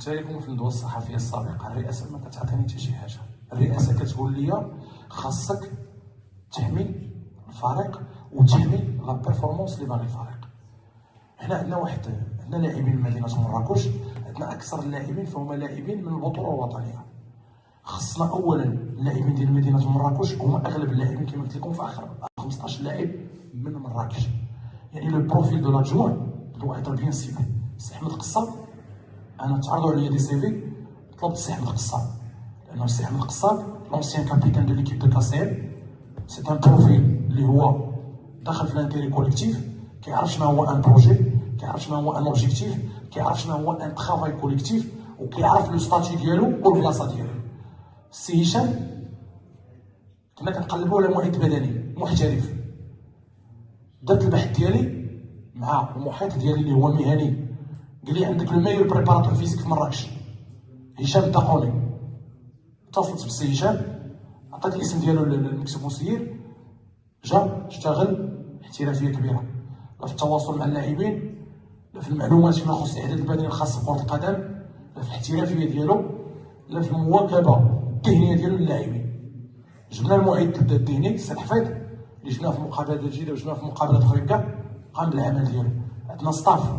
قلت لكم في الندوه الصحفيه السابقه، الرئاسه ما كتعطيني حتى شي حاجه. الرئاسه كتقول لي خاصك تحمي الفريق وتحمي لا بيرفورمانس اللي باغي الفريق. هنا عندنا لاعبين من مدينه مراكش، عندنا اكثر اللاعبين فهم لاعبين من البطوله الوطنيه. خصنا اولا اللاعبين ديال مدينه مراكش هما اغلب اللاعبين كما قلت لكم في اخر 15 لاعب من مراكش. يعني لو بروفيل دو لادجوان دو ايتر بيان سيبل. سي احمد القصاب، انا تعرضوا عليا دي سي في، طلبت سي احمد القصاب لانه سي احمد القصاب لونسيان كابيتان دو ليكيب دو كاسيل. سي ان بروفيل اللي هو داخل في الانتيري كوليكتيف، كيعرف شنو هو ان بروجي، كيعرف شنو هو ان اوبجيكتيف، كيعرف شنو هو ان ترافاي كوليكتيف، وكيعرف لو ستاتيو ديالو والبلاصه ديالو. سي هشام كنا كنقلبوا على معد بدني محترف، درت البحث ديالي مع المحيط ديالي اللي هو مهني، قال لي عندك لو ميور بريباراتور فيزيك في مراكش هشام الدقوني. اتصلت بسي هشام، عطيت الاسم ديالو للمكتب المسير، جا اشتغل احترافيه كبيره، لا في التواصل مع اللاعبين، لا في المعلومات فيما يخص الاعداد البدني الخاص بكره القدم، لا في الاحترافيه ديالو، لا في المواكبه الذهنيه ديالو للاعبين. جبنا المعد الذهني السي الحفيظ اللي جبناه في مقابلات جديده وجبناه في مقابلات اخرى كاع، قام بالعمل ديالو. عندنا ستاف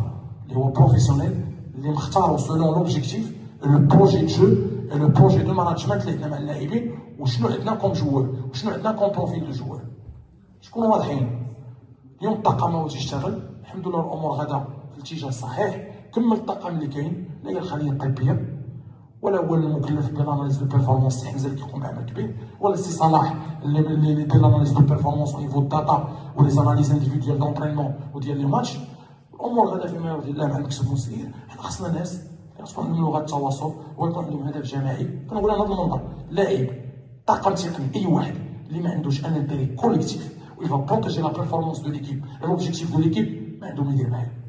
اللي هو بروفيسيونيل اللي مختاروا سولون لوبجيكتيف لو بروجي دو جو اي لو بروجي دو ماناجمنت اللي عندنا مع اللاعبين، وشنو عندنا كوم جوار وشنو عندنا كوم بروفيل دو جوار. شكون واضحين. اليوم الطاقم هو تيشتغل، الحمد لله الامور غادا في الاتجاه الصحيح. كمل الطاقم اللي كاين، لا هي الخليه الطبيه ولا هو المكلف بالاناليز دو بيرفورمانس سي حمزه اللي كيقوم بعمل كبير، ولا سي صلاح اللي دير لاناليز دو بيرفورمانس او نيفو داتا ولي زاناليز انديفيديوال دونترينمون وديال لي ماتش. الامور غادا فيما يرضي الله مع المكتب المسير. حنا خصنا ناس يكون عندهم لغه التواصل ويكون عندهم هدف جماعي. كنقول انا هذا المنظر لاعب طاقم تقني اي واحد اللي ما عندوش ان انتيري كوليكتيف و يفا بروتيجي لا بيرفورمانس دو ليكيب لوبجيكتيف دو ليكيب ما عنده ما يدير معايا.